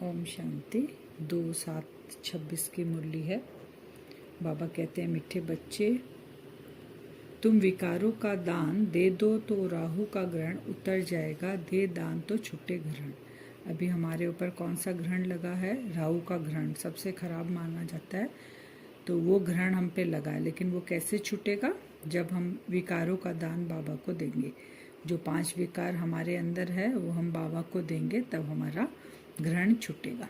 ओम शांति। 2/7/26 की मुरली है। बाबा कहते हैं, मीठे बच्चे, तुम विकारों का दान दे दो तो राहु का ग्रहण उतर जाएगा, दे दान तो छूटे ग्रहण। अभी हमारे ऊपर कौन सा ग्रहण लगा है? राहु का ग्रहण सबसे खराब माना जाता है, तो वो ग्रहण हम पे लगा है। लेकिन वो कैसे छूटेगा? जब हम विकारों का दान बाबा को देंगे। जो 5 विकार हमारे अंदर है वो हम बाबा को देंगे, तब हमारा ग्रहण छूटेगा।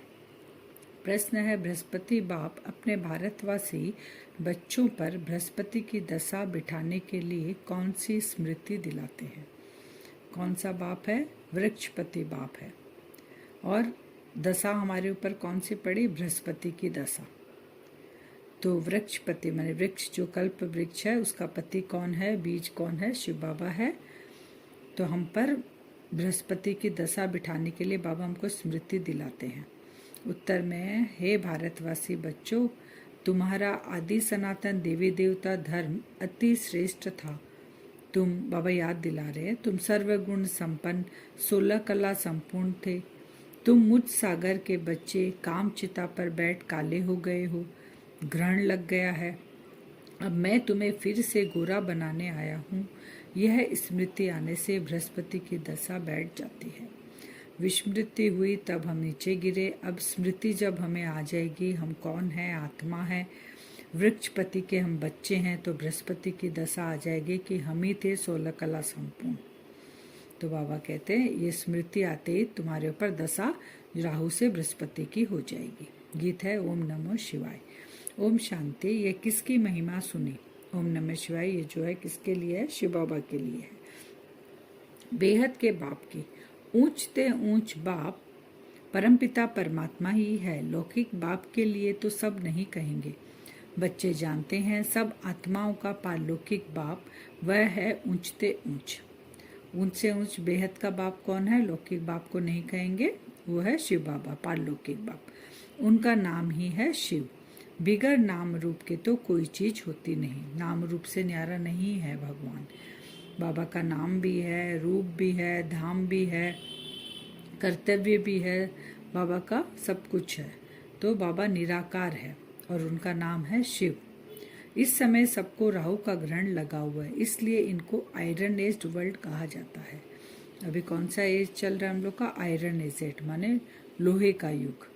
प्रश्न है, बृहस्पति बाप अपने भारतवासी बच्चों पर बृहस्पति की दशा बिठाने के लिए कौन सी स्मृति दिलाते हैं? कौन सा बाप है? वृक्षपति बाप है। और दशा हमारे ऊपर कौन सी पड़ी? बृहस्पति की दशा। तो वृक्षपति माने वृक्ष, जो कल्प वृक्ष है उसका पति कौन है? बीज कौन है? शिव बाबा है। तो हम पर बृहस्पति की दशा बिठाने के लिए बाबा हमको स्मृति दिलाते हैं। उत्तर में, हे भारतवासी बच्चों, तुम्हारा आदि सनातन देवी देवता धर्म अति श्रेष्ठ था। तुम, बाबा याद दिला रहे हैं, तुम सर्वगुण संपन्न 16 कला संपूर्ण थे। तुम मुझ सागर के बच्चे काम चिता पर बैठ काले हो गए हो, ग्रहण लग गया है। अब मैं तुम्हें फिर से गोरा बनाने आया हूँ। यह स्मृति आने से बृहस्पति की दशा बैठ जाती है। विस्मृति हुई तब हम नीचे गिरे। अब स्मृति जब हमें आ जाएगी, हम कौन है? आत्मा है, वृक्षपति के हम बच्चे हैं, तो बृहस्पति की दशा आ जाएगी कि हम ही थे 16 कला संपूर्ण। तो बाबा कहते हैं, ये स्मृति आते ही तुम्हारे ऊपर दशा राहु से बृहस्पति की हो जाएगी। गीत है ओम नमो शिवाय। ओम शांति। ये किसकी महिमा सुनी? ओम नमः शिवाय ये जो है किसके लिए है? शिव बाबा के लिए है। बेहद के बाप की। ऊंचते ऊंच बाप परमपिता परमात्मा ही है। लौकिक बाप के लिए तो सब नहीं कहेंगे। बच्चे जानते हैं सब आत्माओं का पारलौकिक बाप वह है ऊंचते ऊंच। ऊंच से ऊंच बेहद का बाप कौन है? लौकिक बाप को नहीं कहेंगे, वो है शिव बाबा, पारलौकिक बाप। उनका नाम ही है शिव। बिगर नाम रूप के तो कोई चीज होती नहीं। नाम रूप से न्यारा नहीं है भगवान। बाबा का नाम भी है, रूप भी है, धाम भी है, कर्तव्य भी है, बाबा का सब कुछ है। तो बाबा निराकार है और उनका नाम है शिव। इस समय सबको राहु का ग्रहण लगा हुआ है, इसलिए इनको आयरन एज्ड वर्ल्ड कहा जाता है। अभी कौन सा एज चल रहा है हम लोग का? आयरन एज माने लोहे का युग।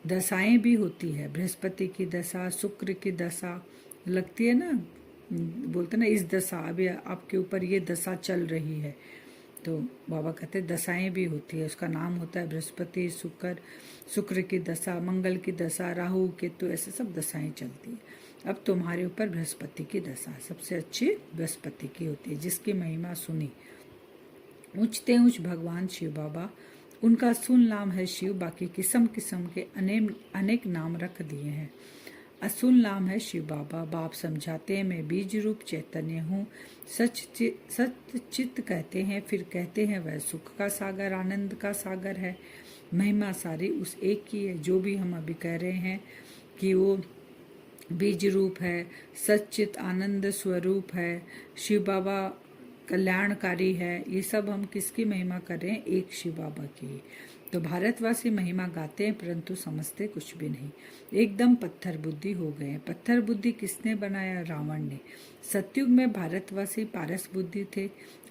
दशाएं भी होती है, बृहस्पति की दशा, शुक्र की दशा लगती है ना, बोलते ना इस दशा, अभी आपके ऊपर ये दशा चल रही है। तो बाबा कहते हैं दशाएं भी होती है, उसका नाम होता है बृहस्पति, शुक्र की दशा, मंगल की दशा, राहु केतु, ऐसे सब दशाएं चलती है। अब तुम्हारे ऊपर बृहस्पति की दशा सबसे अच्छी बृहस्पति की होती है, जिसकी महिमा सुनी। ऊंचते ऊंच भगवान शिव बाबा, उनका सुन नाम है शिव, बाकी किस्म किस्म के अनेक नाम रख दिए हैं। असुल नाम है शिव बाबा। बाप समझाते हैं, मैं बीज रूप चैतन्य हूँ, सच चित्त कहते हैं, फिर कहते हैं वह सुख का सागर, आनंद का सागर है। महिमा सारी उस एक की है। जो भी हम अभी कह रहे हैं कि वो बीज रूप है, सच्चित आनंद स्वरूप है, शिव बाबा कल्याणकारी है, ये सब हम किसकी महिमा कर रहे हैं? एक शिव बाबा की। तो भारतवासी महिमा गाते हैं परंतु समझते कुछ भी नहीं, एकदम पत्थर बुद्धि हो गए हैं। पत्थर बुद्धि किसने बनाया? रावण ने। सतयुग में भारतवासी पारस बुद्धि थे।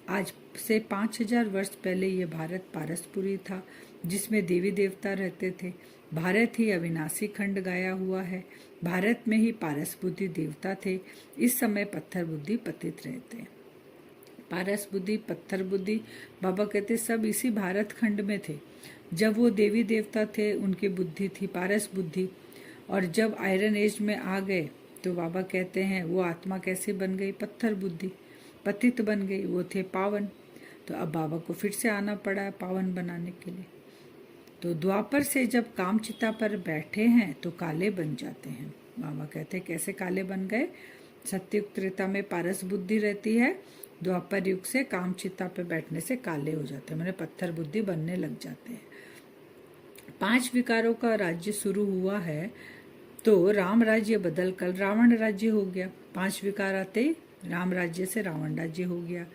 आज से 5000 वर्ष पहले ये भारत पारसपुरी था, जिसमें देवी देवता रहते थे। भारत ही अविनाशी खंड गाया हुआ है। भारत में ही पारस बुद्धि देवता थे। इस समय पत्थर बुद्धि पतित रहते हैं। पारस बुद्धि, पत्थर बुद्धि, बाबा कहते सब इसी भारत खंड में थे। जब वो देवी देवता थे उनकी बुद्धि थी पारस बुद्धि, और जब आयरन एज में आ गए तो बाबा कहते हैं वो आत्मा कैसे बन गई? पत्थर बुद्धि, पतित बन गई, वो थे पावन। तो अब बाबा को फिर से आना पड़ा है पावन बनाने के लिए। तो द्वापर से जब कामचिता पर बैठे हैं तो काले बन जाते हैं। बाबा कहते हैं कैसे काले बन गए? सत्युग त्रेता में पारस बुद्धि रहती है, द्वापर युग से कामचिता पे बैठने से काले हो जाते हैं, मैंने पत्थर बुद्धि बनने लग जाते हैं। 5 विकारों का राज्य शुरू हुआ है, तो राम राज्य बदल कर रावण राज्य हो गया। 5 विकार आते राम राज्य से रावण राज्य हो गया।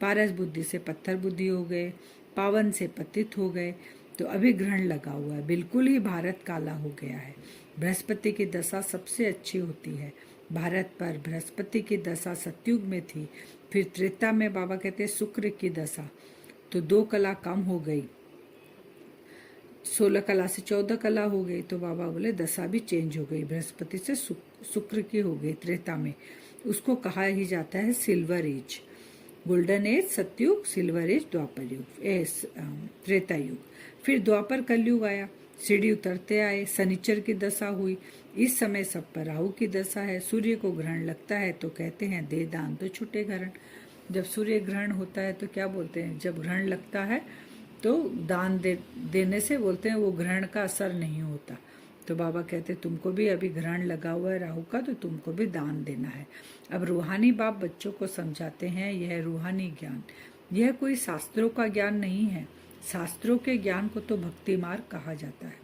पारस बुद्धि से पत्थर बुद्धि हो गए, पावन से पतित हो गए। तो अभी ग्रहण लगा हुआ है, बिल्कुल ही भारत काला हो गया है। बृहस्पति की दशा सबसे अच्छी होती है। भारत पर बृहस्पति की दशा सतयुग में थी, फिर त्रेता में बाबा कहते हैं शुक्र की दशा, तो 2 कला कम हो गई, 16 कला से 14 कला हो गई। तो बाबा बोले दशा भी चेंज हो गई, बृहस्पति से शुक्र की हो गई त्रेता में। उसको कहा ही जाता है सिल्वर एज। गोल्डन एज सतयुग, सिल्वर एज द्वापर युग, त्रेता युग। फिर द्वापर कलयुग आया, सीढ़ी उतरते आए, शनिचर की दशा हुई। इस समय सब पर राहु की दशा है। सूर्य को ग्रहण लगता है तो कहते हैं दे दान तो छूटे ग्रहण। जब सूर्य ग्रहण होता है तो क्या बोलते हैं, जब ग्रहण लगता है तो दान देने से बोलते हैं वो ग्रहण का असर नहीं होता। तो बाबा कहते तुमको भी अभी ग्रहण लगा हुआ है राहु का, तो तुमको भी दान देना है। अब रूहानी बाप बच्चों को समझाते हैं यह रूहानी ज्ञान, यह कोई शास्त्रों का ज्ञान नहीं है। शास्त्रों के ज्ञान को तो भक्ति मार्ग कहा जाता है।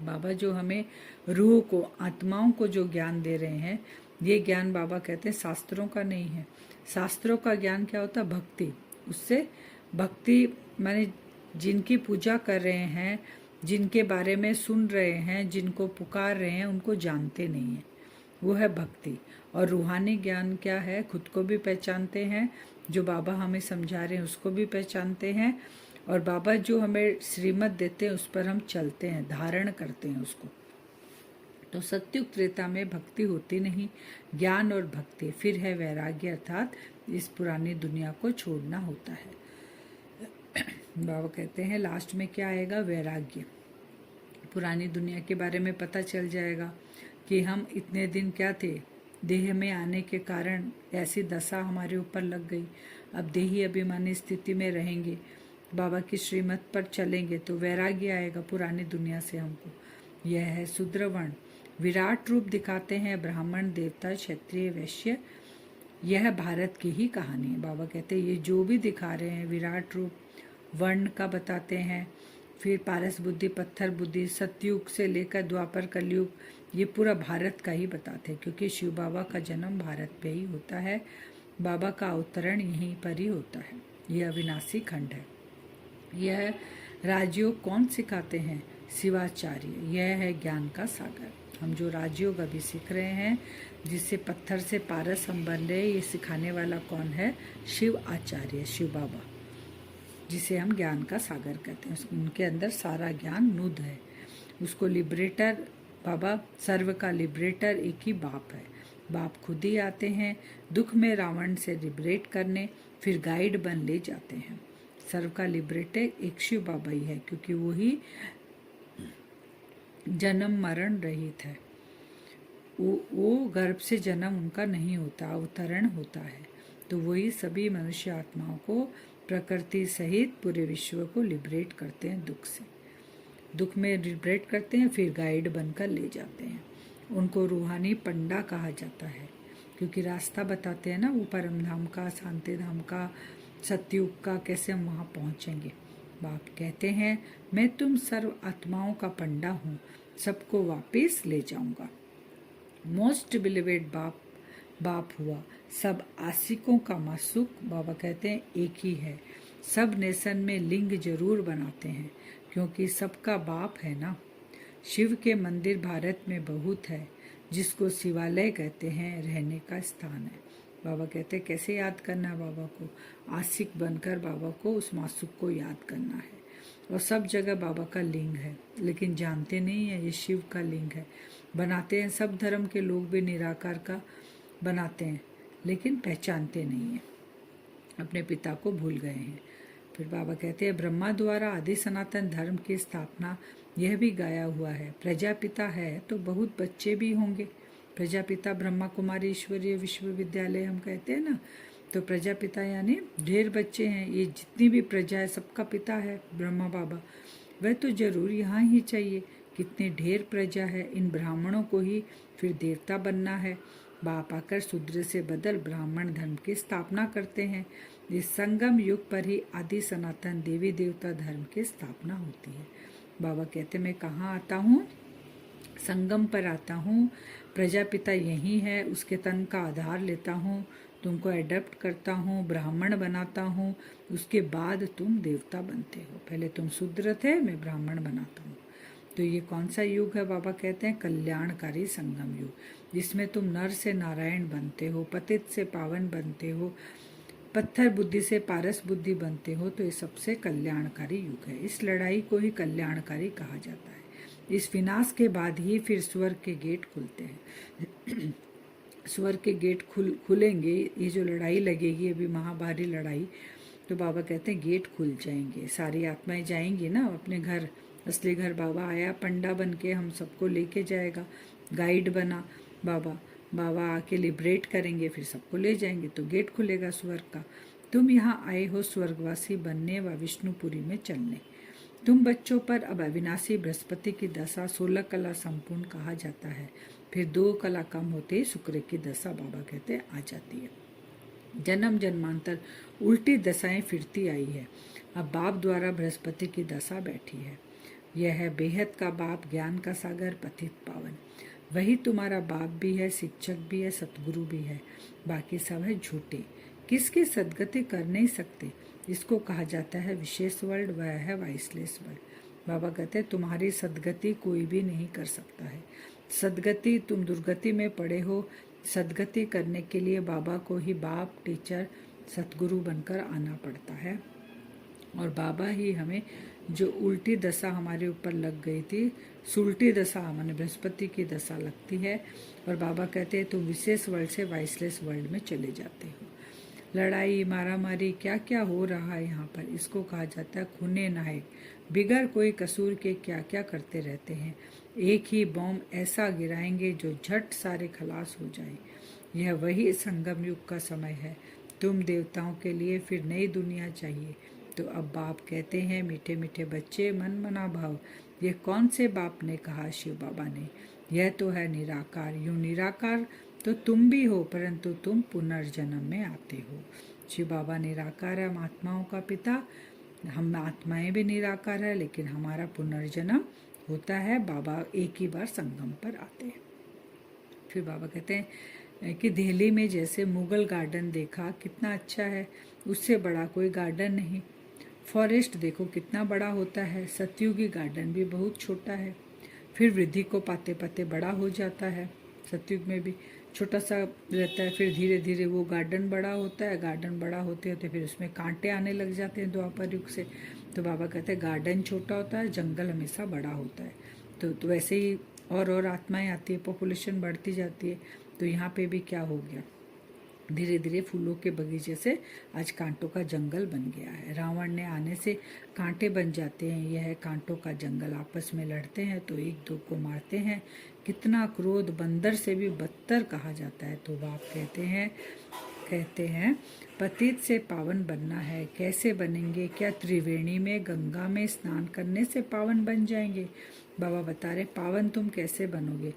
बाबा जो हमें रूह को, आत्माओं को जो ज्ञान दे रहे हैं, ये ज्ञान बाबा कहते हैं शास्त्रों का नहीं है। शास्त्रों का ज्ञान क्या होता है, भक्ति। उससे भक्ति माने जिनकी पूजा कर रहे हैं, जिनके बारे में सुन रहे हैं, जिनको पुकार रहे हैं, उनको जानते नहीं है, वो है भक्ति। और रूहानी ज्ञान क्या है, खुद को भी पहचानते हैं, जो बाबा हमें समझा रहे हैं उसको भी पहचानते हैं, और बाबा जो हमें श्रीमत देते हैं उस पर हम चलते हैं, धारण करते हैं उसको। तो सतयुग त्रेता में भक्ति होती नहीं, ज्ञान और भक्ति। फिर है वैराग्य, अर्थात इस पुरानी दुनिया को छोड़ना होता है। बाबा कहते हैं लास्ट में क्या आएगा, वैराग्य। पुरानी दुनिया के बारे में पता चल जाएगा कि हम इतने दिन क्या थे, देह में आने के कारण ऐसी दशा हमारे ऊपर लग गई। अब देही अभिमानी स्थिति में रहेंगे, बाबा की श्रीमत पर चलेंगे तो वैराग्य आएगा पुरानी दुनिया से हमको। यह है शूद्रवर्ण, विराट रूप दिखाते हैं ब्राह्मण, देवता, क्षत्रिय, वैश्य। यह भारत की ही कहानी है। बाबा कहते हैं ये जो भी दिखा रहे हैं विराट रूप वर्ण का बताते हैं, फिर पारस बुद्धि, पत्थर बुद्धि, सतयुग से लेकर द्वापर कलयुग, ये पूरा भारत का ही बताते हैं, क्योंकि शिव बाबा का जन्म भारत पे ही होता है, बाबा का अवतरण यहीं पर ही होता है। यह अविनाशी खंड है। यह राजयोग कौन सिखाते हैं, शिवाचार्य। यह है ज्ञान का सागर। हम जो राजयोग अभी सीख रहे हैं, जिससे पत्थर से पारस हम बन रहे, ये सिखाने वाला कौन है, शिव आचार्य, शिव बाबा, जिसे हम ज्ञान का सागर कहते हैं। उनके अंदर सारा ज्ञान नुद है। उसको लिबरेटर, बाबा सर्व का लिबरेटर एक ही बाप है। बाप खुद ही आते हैं दुख में रावण से लिबरेट करने, फिर गाइड बन ले जाते हैं। सर्व का लिबरेटर एक शिव बाबा ही है, क्योंकि वो ही जन्म मरण रहित है। वो गर्भ से जन्म उनका नहीं होता, अवतरण होता है। तो वही सभी मनुष्य आत्माओं को, प्रकृति सहित पूरे विश्व को लिबरेट करते हैं दुख से। दुख में लिबरेट करते हैं, फिर गाइड बनकर ले जाते हैं। उनको रूहानी पंडा कहा जाता है, क्योंकि रास्ता बताते हैं ना, वो परम धाम का, शांति धाम का, सतयुग का, कैसे हम वहाँ पहुँचेंगे। बाप कहते हैं मैं तुम सर्व आत्माओं का पंडा हूँ, सबको वापस ले जाऊंगा। मोस्ट बिलीवेड बाप हुआ, सब आशिकों का मासूक। बाबा कहते हैं एक ही है। सब नेशन में लिंग जरूर बनाते हैं, क्योंकि सबका बाप है ना। शिव के मंदिर भारत में बहुत है, जिसको शिवालय कहते हैं, रहने का स्थान है। बाबा कहते हैं कैसे याद करना है बाबा को, आशिक बनकर बाबा को, उस मासूक को याद करना है। और सब जगह बाबा का लिंग है, लेकिन जानते नहीं है ये शिव का लिंग है। बनाते हैं, सब धर्म के लोग भी निराकार का बनाते हैं, लेकिन पहचानते नहीं है, अपने पिता को भूल गए हैं। फिर बाबा कहते हैं ब्रह्मा द्वारा आदि सनातन धर्म की स्थापना, यह भी गाया हुआ है। प्रजापिता है तो बहुत बच्चे भी होंगे। प्रजापिता ब्रह्मा कुमारी ईश्वरीय विश्वविद्यालय हम कहते हैं ना, तो प्रजापिता यानी ढेर बच्चे हैं। ये जितनी भी प्रजा है सबका पिता है ब्रह्मा बाबा। वह तो जरूर यहाँ ही चाहिए, कितने ढेर प्रजा है। इन ब्राह्मणों को ही फिर देवता बनना है। बाप आकर शूद्र से बदल ब्राह्मण धर्म की स्थापना करते हैं। इस संगम युग पर ही आदि सनातन देवी देवता धर्म की स्थापना होती है। बाबा कहते मैं कहाँ आता हूँ, संगम पर आता हूँ। प्रजापिता यही है, उसके तन का आधार लेता हूँ, तुमको एडप्ट करता हूँ, ब्राह्मण बनाता हूँ, उसके बाद तुम देवता बनते हो। पहले तुम शूद्र थे, मैं ब्राह्मण बनाता हूँ। तो ये कौन सा युग है? बाबा कहते हैं कल्याणकारी संगम युग, जिसमें तुम नर से नारायण बनते हो, पतित से पावन बनते हो, पत्थर बुद्धि से पारस बुद्धि बनते हो। तो ये सबसे कल्याणकारी युग है। इस लड़ाई को ही कल्याणकारी कहा जाता है। इस विनाश के बाद ही फिर स्वर्ग के गेट खुलते हैं। स्वर्ग के गेट खुलेंगे। ये जो लड़ाई लगेगी अभी महाभारी लड़ाई, तो बाबा कहते हैं गेट खुल जाएंगे, सारी आत्माएं जाएंगी ना अपने घर, असली घर। बाबा आया पंडा बन के, हम सबको लेके जाएगा, गाइड बना बाबा। बाबा आके लिबरेट करेंगे, फिर सबको ले जाएंगे, तो गेट खुलेगा स्वर्ग का। तुम यहाँ आए हो स्वर्गवासी बनने व विष्णुपुरी में चलने। तुम बच्चों पर अब अविनाशी बृहस्पति की दशा 16 कला संपूर्ण कहा जाता है। फिर 2 कला कम होते ही शुक्र की दशा बाबा कहते आ जाती है। जन्म जन्मांतर उल्टी दशाएं फिरती आई है। अब बाप द्वारा बृहस्पति की दशा बैठी है। यह है बेहद का बाप, ज्ञान का सागर, पतित पावन। वही तुम्हारा बाप भी है, शिक्षक भी है, सतगुरु भी है। बाकी सब है झूठे, किसकी सदगति कर नहीं सकते। इसको कहा जाता है विशेष वर्ल्ड, वह है वाइसलेस वर्ल्ड। बाबा कहते हैं तुम्हारी सदगति कोई भी नहीं कर सकता है। सदगति, तुम दुर्गति में पड़े हो, सदगति करने के लिए बाबा को ही बाप, टीचर, सतगुरु बनकर आना पड़ता है। और बाबा ही हमें, जो उल्टी दशा हमारे ऊपर लग गई थी, सुल्टी दशा माने बृहस्पति की दशा लगती है, और बाबा कहते हैं तुम विशेष वर्ल्ड से वाइसलेस वर्ल्ड में चले जाते हो। लड़ाई, मारामारी, क्या क्या हो रहा है यहाँ पर, इसको कहा जाता है खूने नायक। बिगर कोई कसूर के क्या क्या करते रहते हैं। एक ही बॉम्ब ऐसा गिराएंगे जो झट सारे खलास हो जाए। यह वही संगम युग का समय है। तुम देवताओं के लिए फिर नई दुनिया चाहिए। तो अब बाप कहते हैं मीठे मीठे बच्चे, मन मना भाव। ये कौन से बाप ने कहा? शिव बाबा ने। यह तो है निराकार। यूं निराकार तो तुम भी हो, परंतु तुम पुनर्जन्म में आते हो। शिव बाबा निराकार है, हम आत्माओं का पिता। हम आत्माएं भी निराकार है, लेकिन हमारा पुनर्जन्म होता है। बाबा एक ही बार संगम पर आते हैं। फिर बाबा कहते हैं कि दिल्ली में जैसे मुगल गार्डन देखा, कितना अच्छा है, उससे बड़ा कोई गार्डन नहीं। फॉरेस्ट देखो कितना बड़ा होता है, सतयुगी गार्डन भी बहुत छोटा है। फिर वृद्धि को पाते पाते बड़ा हो जाता है। सतयुग में भी छोटा सा रहता है, फिर धीरे धीरे वो गार्डन बड़ा होता है। गार्डन बड़ा होते होते फिर उसमें कांटे आने लग जाते हैं द्वापर युग से। तो बाबा कहते हैं गार्डन छोटा होता है, जंगल हमेशा बड़ा होता है। तो वैसे ही और आत्माएं आती है, पॉपुलेशन बढ़ती जाती है। तो यहाँ पे भी क्या हो गया, धीरे धीरे फूलों के बगीचे से आज कांटों का जंगल बन गया है। रावण ने आने से कांटे बन जाते हैं। यह है कांटों का जंगल। आपस में लड़ते हैं तो एक दो को मारते हैं। कितना क्रोध, बंदर से भी बदतर कहा जाता है। तो बाप कहते हैं पतित से पावन बनना है। कैसे बनेंगे? क्या त्रिवेणी में, गंगा में स्नान करने से पावन बन जाएंगे? बाबा बता रहे पावन तुम कैसे बनोगे?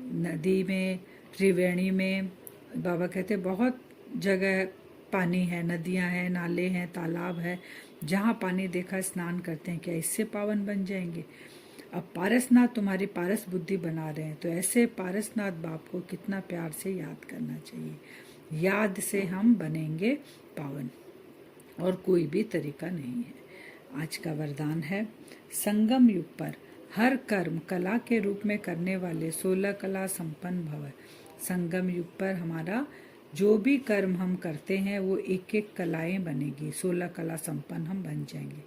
नदी में, त्रिवेणी में। बाबा कहते बहुत जगह पानी है, नदियां हैं, नाले हैं, तालाब है, जहाँ पानी देखा स्नान करते हैं। क्या इससे पावन बन जाएंगे? अब पारसनाथ तुम्हारी पारस बुद्धि बना रहे हैं, तो ऐसे पारसनाथ बाप को कितना प्यार से याद करना चाहिए। याद से हम बनेंगे पावन, और कोई भी तरीका नहीं है। आज का वरदान है संगम युग पर हर कर्म कला के रूप में करने वाले 16 कला संपन्न भव। संगम युग पर हमारा जो भी कर्म हम करते हैं वो एक एक कलाएं बनेगी, 16 कला संपन्न हम बन जाएंगे।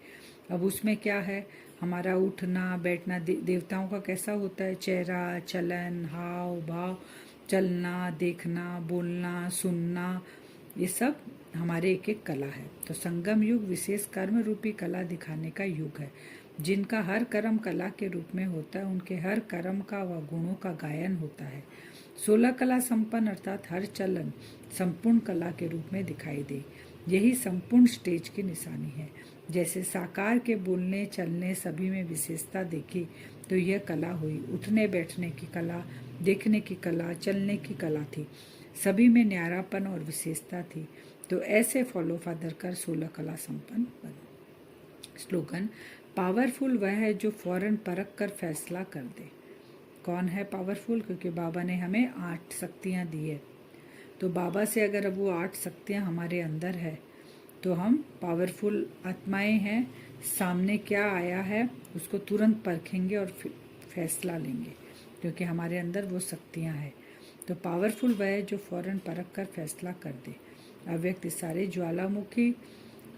अब उसमें क्या है, हमारा उठना बैठना देवताओं का कैसा होता है, चेहरा, चलन, हाव भाव, चलना, देखना, बोलना, सुनना, ये सब हमारे एक एक कला है। तो संगम युग विशेष कर्म रूपी कला दिखाने का युग है। जिनका हर कर्म कला के रूप में होता है, उनके हर कर्म का व गुणों का गायन होता है। 16 कला संपन्न अर्थात हर चलन संपूर्ण कला के रूप में दिखाई दे, यही संपूर्ण स्टेज की निशानी है। जैसे साकार के बोलने चलने सभी में विशेषता देखी, तो यह कला हुई। उठने बैठने की कला, देखने की कला, चलने की कला थी, सभी में न्यारापन और विशेषता थी। तो ऐसे फॉलो फादर कर 16 कला संपन्न बनो। स्लोगन, पावरफुल वह है जो फौरन परख कर फैसला कर दे। कौन है पावरफुल? क्योंकि बाबा ने हमें 8 शक्तियाँ दी है। तो बाबा से अगर अब वो 8 शक्तियाँ हमारे अंदर है तो हम पावरफुल आत्माएं हैं। सामने क्या आया है उसको तुरंत परखेंगे और फैसला लेंगे, क्योंकि हमारे अंदर वो शक्तियां हैं। तो पावरफुल वह है जो फौरन परख कर फैसला कर दे। अव्यक्त सारे ज्वालामुखी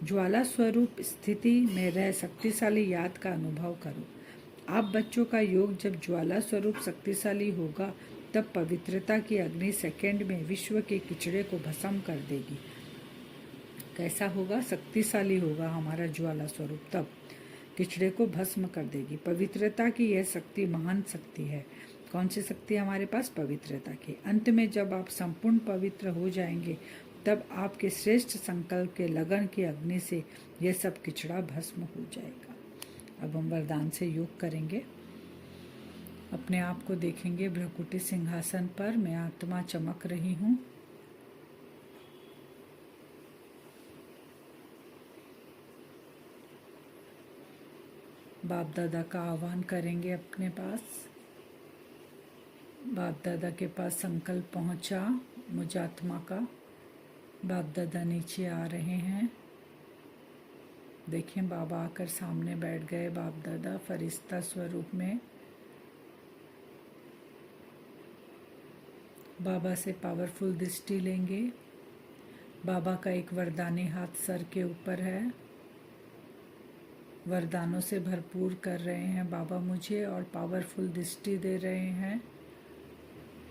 ज्वाला स्वरूप स्थिति में रह शक्तिशाली याद का अनुभव करो। आप बच्चों का योग जब ज्वाला स्वरूप शक्तिशाली होगा तब पवित्रता की अग्नि सेकंड में विश्व के किचड़े को भस्म कर देगी। कैसा होगा? शक्तिशाली होगा हमारा ज्वाला स्वरूप, तब किचड़े को भस्म कर देगी। पवित्रता की यह शक्ति महान शक्ति है। कौन सी शक्ति है हमारे पास? पवित्रता की। अंत में जब आप संपूर्ण पवित्र हो जाएंगे तब आपके श्रेष्ठ संकल्प के लगन की अग्नि से यह सब किचड़ा भस्म हो जाएगा। अब हम वरदान से योग करेंगे। अपने आप को देखेंगे भ्रकुटी सिंहासन पर। मैं आत्मा चमक रही हूँ। बाप दादा का आह्वान करेंगे अपने पास। बाप दादा के पास संकल्प पहुंचा मुझ आत्मा का। बाप दादा नीचे आ रहे हैं। देखें बाबा आकर सामने बैठ गए। बाप दादा फरिश्ता स्वरूप में। बाबा से पावरफुल दृष्टि लेंगे। बाबा का एक वरदानी हाथ सर के ऊपर है। वरदानों से भरपूर कर रहे हैं बाबा मुझे और पावरफुल दृष्टि दे रहे हैं।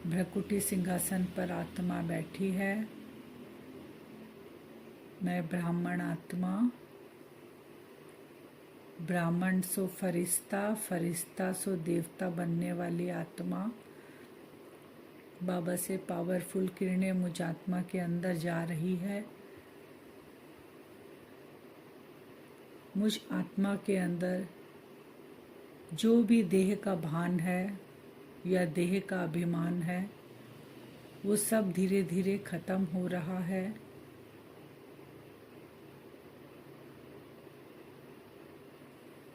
भ्रकुटी सिंहासन पर आत्मा बैठी है। मैं ब्राह्मण आत्मा, ब्राह्मण सो फरिश्ता, फरिश्ता सो देवता बनने वाली आत्मा। बाबा से पावरफुल किरणें मुझ आत्मा के अंदर जा रही है। मुझ आत्मा के अंदर जो भी देह का भान है या देह का अभिमान है वो सब धीरे धीरे खत्म हो रहा है।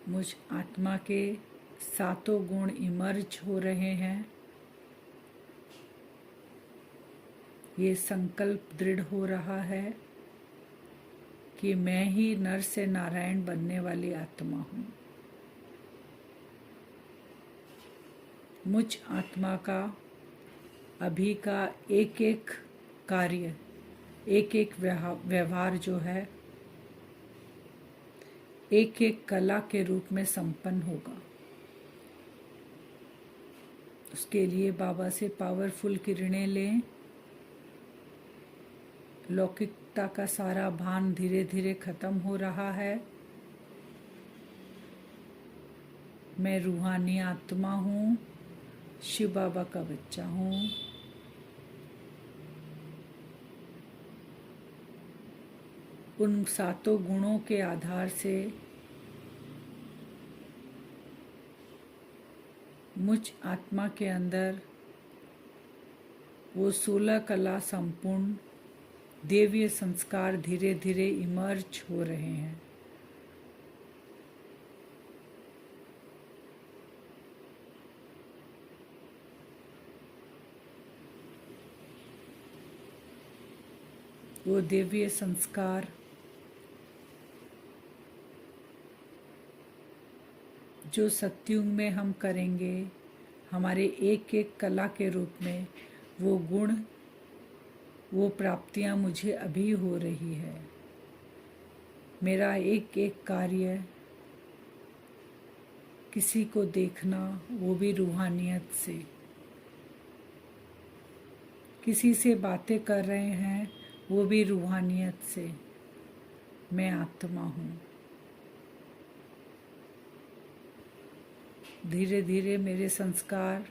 मुझ आत्मा के सातों गुण इमर्ज हो रहे हैं। ये संकल्प दृढ़ हो रहा है कि मैं ही नर से नारायण बनने वाली आत्मा हूँ। मुझ आत्मा का अभी का एक एक कार्य, एक एक व्यवहार जो है एक एक कला के रूप में संपन्न होगा। उसके लिए बाबा से पावरफुल किरणें लें। लौकिकता का सारा भान धीरे धीरे खत्म हो रहा है। मैं रूहानी आत्मा हूँ, शिव बाबा का बच्चा हूँ। उन सातों गुणों के आधार से मुझ आत्मा के अंदर वो 16 कला संपूर्ण देवीय संस्कार धीरे धीरे इमर्ज हो रहे हैं। वो देवीय संस्कार जो सत्युग में हम करेंगे, हमारे एक एक कला के रूप में वो गुण, वो प्राप्तियां मुझे अभी हो रही है। मेरा एक एक कार्य, किसी को देखना वो भी रूहानियत से, किसी से बातें कर रहे हैं वो भी रूहानियत से। मैं आत्मा हूँ। धीरे धीरे मेरे संस्कार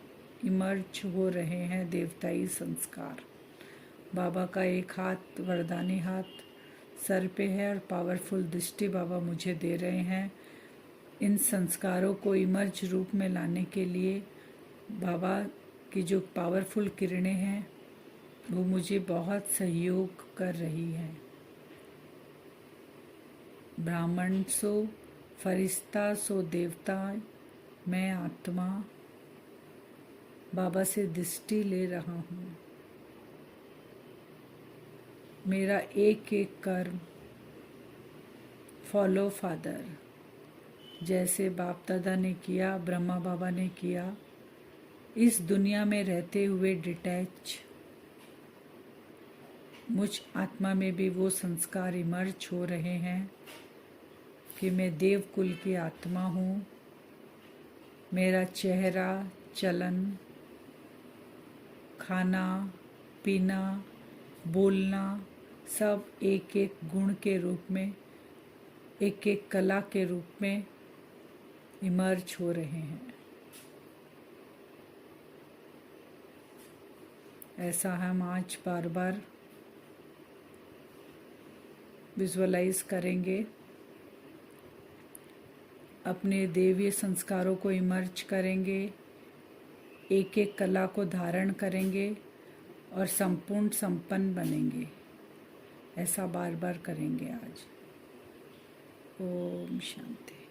इमर्ज हो रहे हैं, देवताई संस्कार। बाबा का एक हाथ, वरदानी हाथ सर पे है और पावरफुल दृष्टि बाबा मुझे दे रहे हैं। इन संस्कारों को इमर्ज रूप में लाने के लिए बाबा की जो पावरफुल किरणें हैं वो मुझे बहुत सहयोग कर रही हैं। ब्राह्मण सो फरिश्ता सो देवता, मैं आत्मा बाबा से दृष्टि ले रहा हूँ। मेरा एक एक कर्म फॉलो फादर, जैसे बाप दादा ने किया, ब्रह्मा बाबा ने किया, इस दुनिया में रहते हुए डिटैच मुझ आत्मा में भी वो संस्कार इमर्ज हो रहे हैं कि मैं देव कुल की आत्मा हूँ। मेरा चेहरा, चलन, खाना पीना, बोलना सब एक एक गुण के रूप में, एक एक कला के रूप में इमर्ज हो रहे हैं। ऐसा हम आज बार बार विजुअलाइज करेंगे, अपने देवीय संस्कारों को इमर्ज करेंगे, एक एक कला को धारण करेंगे और संपूर्ण संपन्न बनेंगे। ऐसा बार बार करेंगे आज। ओम शांति।